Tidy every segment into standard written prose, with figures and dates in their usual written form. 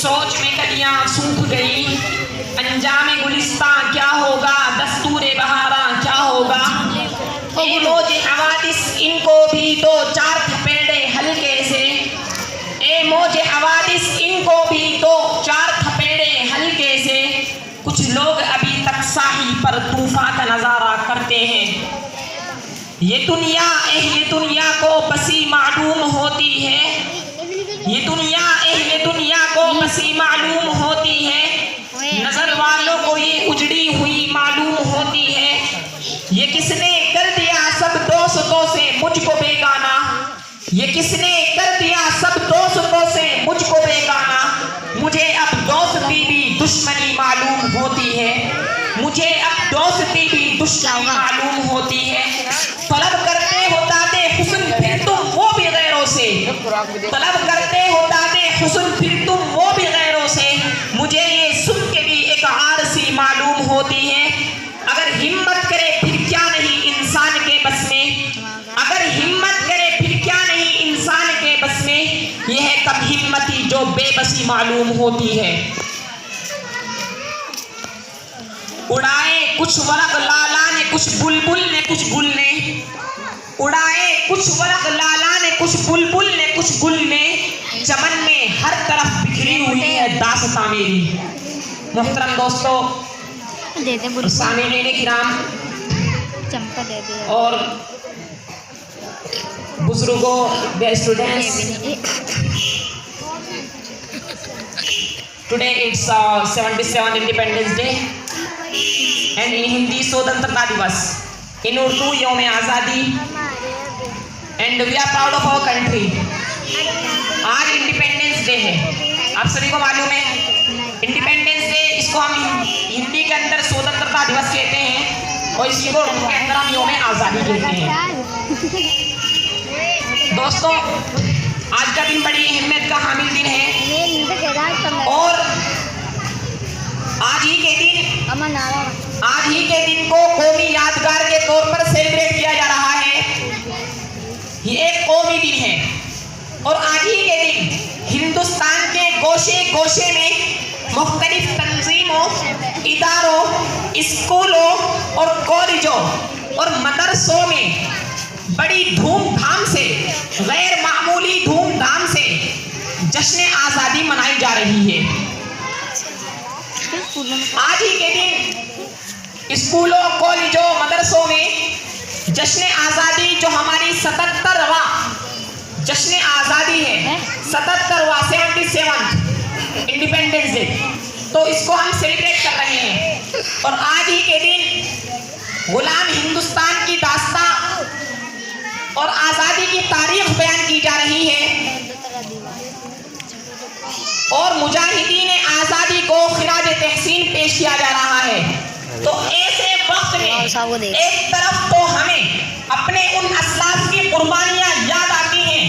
सोच में कलियां सूख गई, अंजाम गुलिस्ता क्या होगा, दस्तूर बहारा क्या होगा। ए मौजे हवादिस इनको भी तो चार थपेड़े हल्के से, ए मौजे हवादिस इनको भी तो चार थपेड़े हल्के से। कुछ लोग अभी तक साहिल पर तूफान का नजारा करते हैं। ये दुनिया को बसी मालूम होती है, ये दुनिया को बसी मालूम होती है। नजर वालों को ये उजड़ी हुई मालूम होती है। ये किसने कर दिया सब दोस्तों से मुझको बेगाना, ये किसने कर दिया सब दोस्तों से मुझको बेगाना। मुझे अब दोस्ती भी दुश्मनी मालूम होती है, मुझे अब दोस्ती भी दुश्मनी मालूम होती है। तलब करते हो दादे हुस्न फिर तुम वो भी गैरों से, तलब करते हो दादे हुस्न फिर तुम वो भी गैरों से। मुझे ये सुन के भी एक आरसी मालूम होती है। अगर हिम्मत करे फिर क्या नहीं इंसान के बस में, अगर हिम्मत करे फिर क्या नहीं इंसान के बस में। यह है कम हिम्मती जो बेबसी मालूम होती है। उड़ाए कुछ वरक लाला ने कुछ बुलबुल ने कुछ गुल ने, उड़ाए कुछ वरक लाला ने कुछ बुलबुल ने कुछ गुल ने। चमन में हर तरफ बिखरी हुई है दास्तां मेरी। मोहतरम दोस्तों, सामीन किराम और बुजुर्गों, dear students, today it's 77 Independence Day and in Hindi स्वतंत्रता दिवस, in Urdu यौम आज़ादी and we are proud of our country। आज इंडिपेंडेंस डे है, आप सभी को मालूम है। इंडिपेंडेंस डे इसको हम हिंदी के अंदर स्वतंत्रता दिवस कहते हैं और इसको उर्दू के अंदर हम यौम आज़ादी कहते हैं। दोस्तों, आज का दिन बड़ी अहमियत का हामिल दिन है और आज ही के दिन को कौमी यादगार के तौर पर सेलिब्रेट किया जा रहा है। ये एक कौमी दिन है और आज ही के दिन हिंदुस्तान के गोशे गोशे में मुख्तलिफ तंजीमों, इदारों, स्कूलों और कॉलेजों और मदरसों में बड़ी धूमधाम से, गैर मामूली धूमधाम से जश्न आज़ादी मनाई जा रही है। आज ही के दिन स्कूलों, कॉलेजों, मदरसों में जश्न आज़ादी जो हमारी 77वां जश्न आज़ादी है, 77वां 77 इंडिपेंडेंस डे, तो इसको हम सेलिब्रेट कर रहे हैं। और आज ही के दिन गुलाम हिंदुस्तान की दास्तां और आज़ादी की तारीख बयान की जा रही है और मुजाहिदीन आज़ादी को खिराज तहसीन पेश किया जा रहा है। तो ऐसे वक्त में एक तरफ तो हमें अपने उन असलाफ की कुर्बानियां याद आती हैं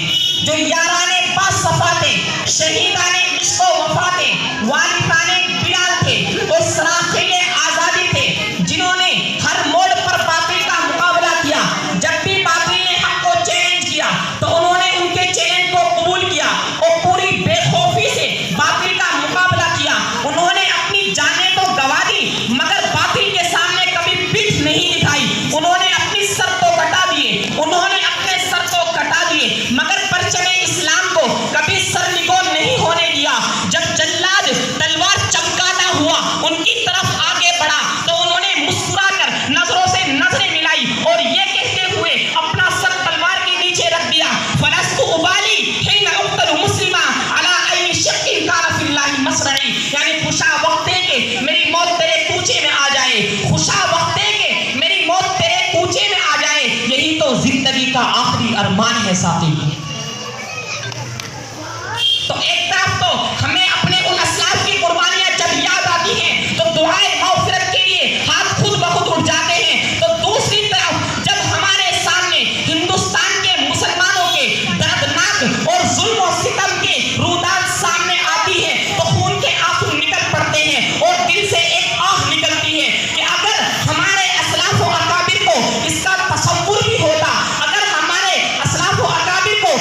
जो याराने बासफाते, शहीदाने इश्क़ो वफाते, वालिदाने बिलाल थे और सराफ़िले आज़ादी थे, जिन्होंने हर मोड़ पर बातिल का मुकाबला किया। जब भी बातिल ने हक को चैलेंज किया तो उन्होंने उनके चैलेंज को कबूल किया और पूरी बेखौफी से बातिल का मुकाबला किया। उन्होंने अपनी जानें तो गंवा दी मगर बातिल के सामने कभी पीठ नहीं दिखाई। उन्होंने अपनी सर तो कटा दिए, उन्होंने अपने सर तो कटा दिए मगर परचमे इस्लाम को कभी सरनिगो नहीं होने दिया। जब जल्लाद तलवार चमकाता हुआ उनकी तरफ आगे बढ़ा तो उन्होंने मुस्कुराकर नजरों से नजरें मिलाई और ये कहते हुए अपना सर तलवार के नीचे रख दिया, फलस्तु उबाली हिन उक्तल मुस्लिमा अला अई शक्किन काना फिल्लाहि मसरई। यानी खुशा वक्त है कि मेरी मौत तेरे कूचे में आ जाए, खुशा वक्त है कि मेरी मौत तेरे कूचे में आ जाए, यही तो जिंदगी का आखिरी अरमान है साथी। तो एक तरफ तो हमें अपने उन असलाफ की कुर्बानियां जब याद आती हैं तो दुआए मग़फ़िरत के लिए हाथ खुद ब खुद उठ जाते हैं। तो दूसरी तरफ जब हमारे सामने हिंदुस्तान के मुसलमानों के दर्दनाक और जुल्म और सितम के रूदात सामने आती है तो खून के आंसू निकल पड़ते हैं और दिल से एक आह निकलती है कि अगर हमारे असलाफ व अकाबिर को इसका तसव्वुर भी होता, अगर हमारे असलाफ व अकाबिर को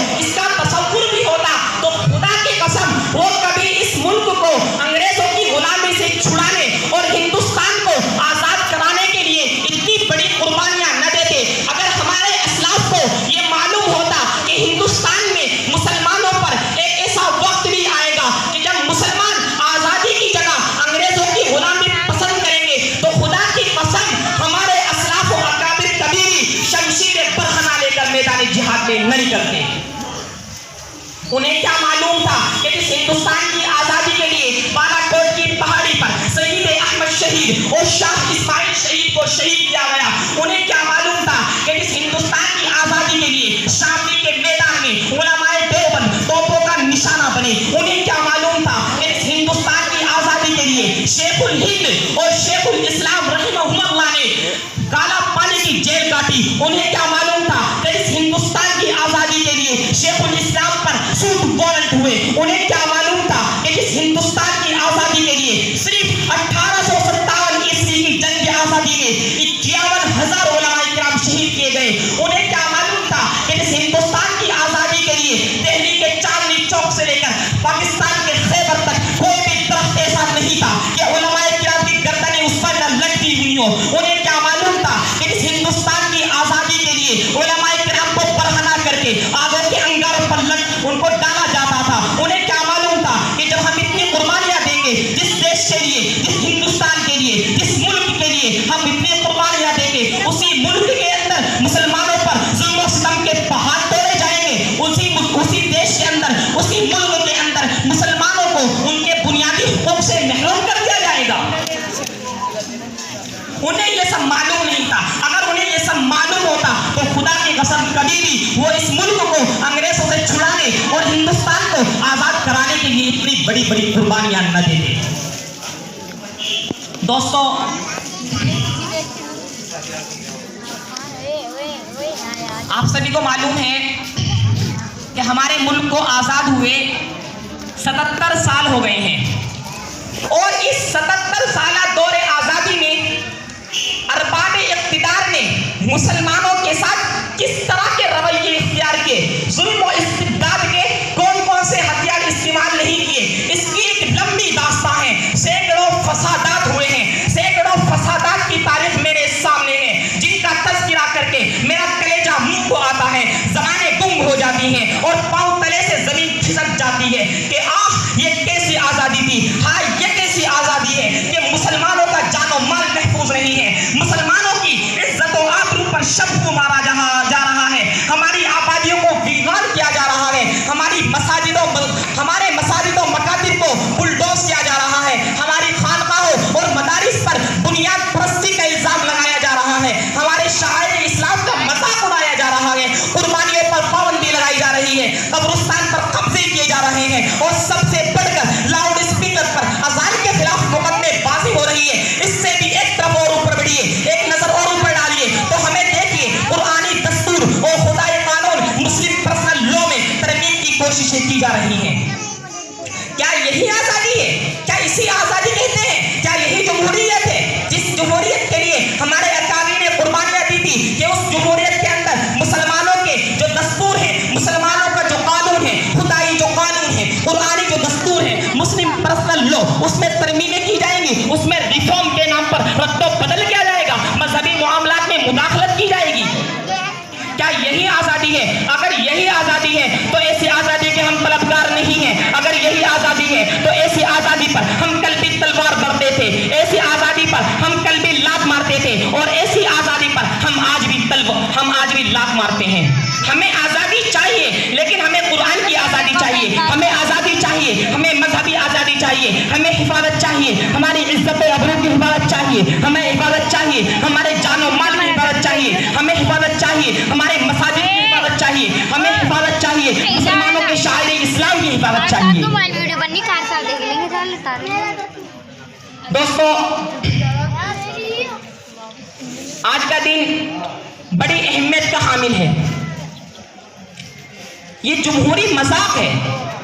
हिंद और शेखुल इस्लाम रहमहुल्लाह ने काला पानी की जेल काटी। उन्हें क्या मालूम था कि इस हिंदुस्तान की आजादी के लिए शेखुल इस्लाम पर सूट वारंट हुए। उन्हें क्या मालूम था कि इस हिंदुस्तान की आजादी के लिए सिर्फ 1857 ईस्वी की जंग आजादी में 51,000 उलमाए किराम शहीद किए गए। उन्हें क्या मालूम था कि इस हिंदुस्तान की आजादी के लिए दिल्ली के चांदनी चौक से लेकर पाकिस्तान के खैबर तक कोई भी दरख्त ऐसा नहीं था कि उलमाए किराम की गर्दनें उस पर न लटकी हुई हो। उन्हें क्या मालूम था कि इस हिंदुस्तान की आजादी के लिए उलमाए किराम को बरहना करके आगे के अंगारों पर उनको डाला जाता था। उन्हें क्या मालूम था कि जब हम इतनी कुर्बानियां देंगे जिस देश के लिए, जिस हिंदुस्तान के लिए, जिस मुल्क के लिए हम इतनी कुर्बानियां देंगे, उसी मुल्क के अंदर मुसलमानों पर जुल्म सितम के पहाड़ तोड़े जाएंगे। उसी देश के अंदर, उसी मुल्क के अंदर मुसलमानों को उनके बुनियादी हुकूक से महरूम कर दिया जाएगा। उन्हें यह सब मालूम नहीं था। अगर उन्हें यह सब मालूम होता तो खुदा की कसम कभी भी वो इस मुल्क को अंग्रेजों से छुड़ाने और हिंदुस्तान को आजाद कराने के लिए इतनी बड़ी बड़ी कुर्बानियां न देते। दोस्तों, आप सभी को मालूम है कि हमारे मुल्क को आजाद हुए 77 साल हो गए हैं और इस 77 साल दौरे आजादी में अरबाब इख्तिदार ने मुसलमानों के साथ किस तरह के रवैये इख्तियार किए, जुल्म और इस्तिबदाद के कौन कौन से हथियार इस्तेमाल नहीं किए, इसकी एक लंबी दास्तां है। सैकड़ों फसादात हुए हैं, सैकड़ों फसादात की तारीख मेरे सामने है, जिनका तज़किरा करके मेरा कलेजा मुंह को आता है, ज़बानें गुम हो जाती हैं और पांव तले से जमीन खिसक जाती है कि आह ये कैसी आज़ादी थी, हाँ ये कैसी आज़ादी है कि मुसलमानों का जानो माल महफूज नहीं है, मुसलमानों की इज्जत और आबरू पर शब्द मारा जा रहा है, हमारी आबादियों को वीरान किया जा रहा है, हमारे मसाजिदों मकातिब को बुलडोज किया जा रहा है, हमारी खानकाहों और मदारिस पर बुनियाद परस्ती का इल्जाम लगाया जा रहा है, हमारे शायर इस्लाम का मजाक उड़ाया जा रहा है, कुर्बानियों पर पाबंदी लगाई जा रही है, कब्रिस्तान पर कब्जे किए जा रहे हैं और सबसे बढ़कर लाउड स्पीकर पर अजान के खिलाफ मुकदमेबाजी हो रही है। इससे भी एक तरफ और ऊपर बढ़िए, एक नजर और ऊपर डालिए तो हमें देखिए कुरानी दस्तूर और खुदाई कानून मुस्लिम पर्सनल लॉ में तरमीम की कोशिशें की जा रही हैं। क्या यही आजादी है? क्या इसी आजादी कहते हैं? क्या यही जमहूरियत है जिस जमहूरियत के लिए हमारे अकाबी ने कुर्बानियां दी थी कि उस जमहूरियत के अंदर मुसलमानों के जो दस्तूर है, मुसलमानों का जो कानून है, खुदाई जो कानून है, कुरानी जो दस्तूर है, मुस्लिम पर्सनल लॉ, उसमें तरमीमें की जाएंगी, उसमें रिफॉर्म के नाम पर रद्दो बदल किया जाएगा, मजहबी मामलात में मुदाखलत की जाएगी। क्या यही आजादी है? अगर यही आजादी है तो ऐसी आजादी के हम तलबगार नहीं हैं। अगर यही आजादी है तो ऐसी आजादी पर हम कल भी तलवार बरते थे, ऐसी आजादी पर हम कल भी लात मारते थे और ऐसी आजादी पर हम आज भी लात मारते हैं। हमें आजादी चाहिए, लेकिन हमें कुरान की आजादी चाहिए, हमें आजादी चाहिए, हमें मजहबी आजादी चाहिए, हमें हिफाजत चाहिए, हमारी इज्जत अबरू की हिफाजत चाहिए, हमें हिफाजत चाहिए, हमारे जानो माल की हिफाजत चाहिए, हमें हिफाजत चाहिए, हमारे मसाजिद की हिफाजत चाहिए, हमें हिफाजत चाहिए, मुसलमानों के शायर इस्लाम की हिफाजत चाहिए। दोस्तों, आज का दिन बड़ी अहमियत का हामिल है। ये जमहूरी मजाक है,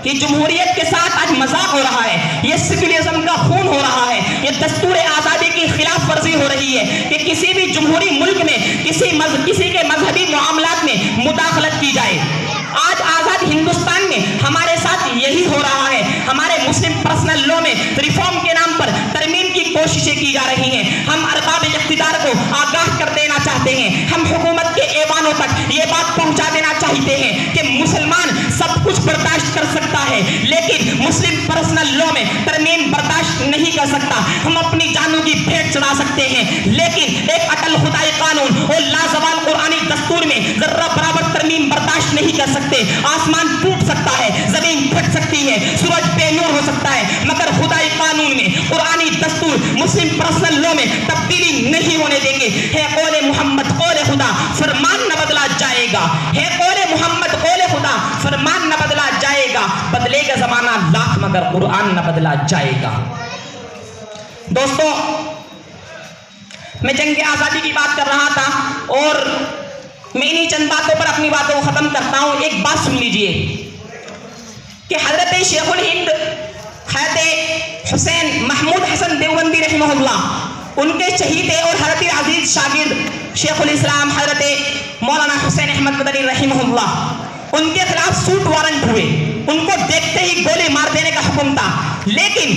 ये जमहूरियत के साथ आज मजाक हो रहा है, ये सेक्युलरिज्म का खून हो रहा है, ये दस्तूर आज़ादी की खिलाफ वर्जी हो रही है कि किसी भी जमहूरी मुल्क में किसी के मजहबी मामलात में मुदाखलत की जाए। आज आज़ाद हिंदुस्तान में हमारे साथ यही हो रहा है। हमारे मुस्लिम पर्सनल लॉ में रिफॉर्म के नाम पर तरमीम की कोशिशें की जा रही हैं। हम अरबाब इख्तिदार को आगाह कर देना चाहते हैं, हम हुकूमत के ऐवानों तक ये बात पहुंचा देना चाहते हैं कि मुसलमान सब कुछ बर्दाश्त कर सकता है, लेकिन मुस्लिम पर्सनल लॉ में तरमीम बर्दाश्त नहीं कर सकता। हम अपनी जानों की भेंट चढ़ा सकते हैं, लेकिन एक अटल खुदाई कानून और लाजवाल कुरानी दस्तूर में जर्रा बराबर तरमीम बर्दाश्त नहीं कर सकते। आसमान टूट सकता है, जमीन फट सकती है, सूरज बेनूर हो सकता है, मगर खुदाई कानून में, कुरानी दस्तूर, मुस्लिम पर्सनल लॉ में तब्दीली नहीं होने देंगे। है कौले मोहम्मद कौले खुदा, फरमान न बदला जाएगा। है कौले मोहम्मद कौले खुदा, फरमान न बदला जाएगा। बदलेगा जमाना लाख मगर कुरान न बदला जाएगा। दोस्तों, मैं जंग आज़ादी की बात कर रहा था और मैं इन्हीं चंद बातों पर अपनी बातों को ख़त्म करता हूँ। एक बात सुन लीजिए कि हज़रत शेखुल हिंद ख़ैत हुसैन महमूद हसन देवबंदी रहमहुल्लाह उनके चहीते और हज़रत अजीज़ शागिर्द शेखुल इस्लाम हज़रत मौलाना हुसैन अहमद मदनी रहमहुल्लाह उनके खिलाफ सूट वारंट हुए। उनको देखते ही गोली मार देने का हुक्म था, लेकिन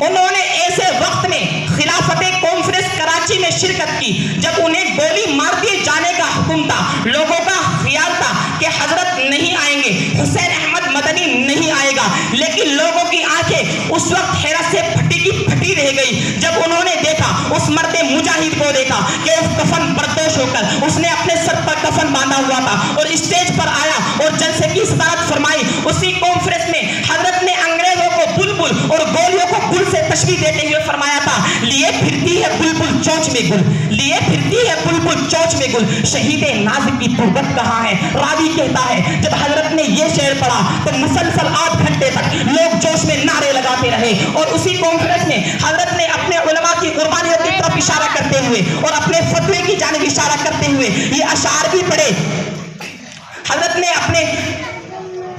उन्होंने ऐसे वक्त में खिलाफत कॉन्फ्रेंस कराची में शिरकत की जब उन्हें गोली मार दिए जाने का हुक्म था। लोगों का ख्याल था कि हजरत नहीं आएंगे, हुसैन अहमद मदनी नहीं आएगा, लेकिन लोगों की आंखें उस वक्त हैरत से फटी की फटी रह गई जब उन्होंने देखा, उस मर्द मुजाहिद को देखा कि उस कफन बर्दोश होकर उसने अपने सर पर कफन बांधा हुआ था और स्टेज पर आया और जलसे की सदारत फरमाई। उसी कॉन्फ्रेंस में हजरत ने अंग्रेजों को बुलबुल और गोलियों को गुल से तशबीह देते हुए फरमाया था, लिए फिरती है बुलबुल चोंच में गुल, लिए फिरती है बुलबुल चोंच में गुल, शहीद नाज़ की तुर्बत कहाँ है। रावी कहता है जब हजरत ने ये शेर पढ़ा तो मुसलसल 8 घंटे तक लोग जोश में नारे लगाते रहे और उसी कॉन्फ्रेंस में हजरत ने अपने उलमा की कुर्बानियों की तरफ इशारा करते हुए और अपने फतवे की जानिब इशारा करते हुए ये अशार भी पढ़े। हजरत ने अपने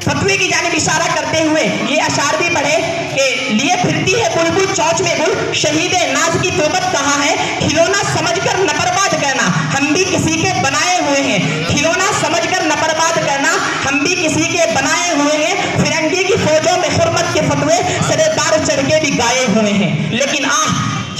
फतवे की जानिब इशारा करते हुए ये अशार भी पढ़े कि लिए फिरती है बुलबुल चौच में गुल, शहीद नाज की तोबत कहाँ है, खिलौना समझकर न बर्बाद करना, हम भी किसी के बनाए हुए हैं, खिलौना समझकर न बर्बाद करना, हम भी किसी के बनाए हुए हैं, फिरंगी की फौजों में हुर्मत के फतवे सरेदार चढ़ के भी गाए हुए हैं। लेकिन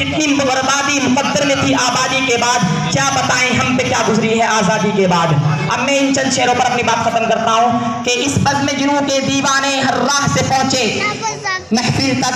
जितनी बर्बादी मुकद्दर में थी आबादी के बाद, क्या बताएं हम पे क्या गुजरी है आज़ादी के बाद। अब मैं इन चंद शेरों पर अपनी बात खत्म करता हूँ कि इस बज़्म जुनू के दीवाने हर राह से पहुंचे महफिल तक,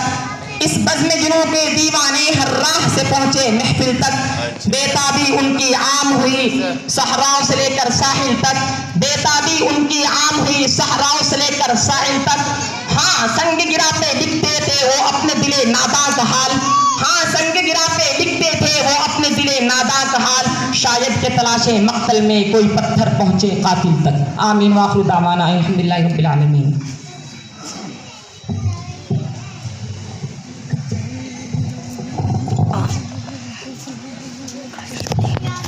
इस बज़्म जुनू के दीवाने हर राह से पहुंचे महफिल तक, बेताबी उनकी आम हुई सहराओं से लेकर साहिल तक, बेताबी उनकी आम हुई सहराओं से लेकर साहिल तक। हाँ संग गिराते दिखते थे वो अपने दिले नादा का हाल, हाँ संग गिराते दिखते थे वो अपने दिले नादा का हाल, शायद के तलाशे मक्तल में कोई पत्थर पहुंचे कातिल तक। आमीन व आखिर दावाना अल्हम्दुलिल्लाहि रब्बिल आलमीन।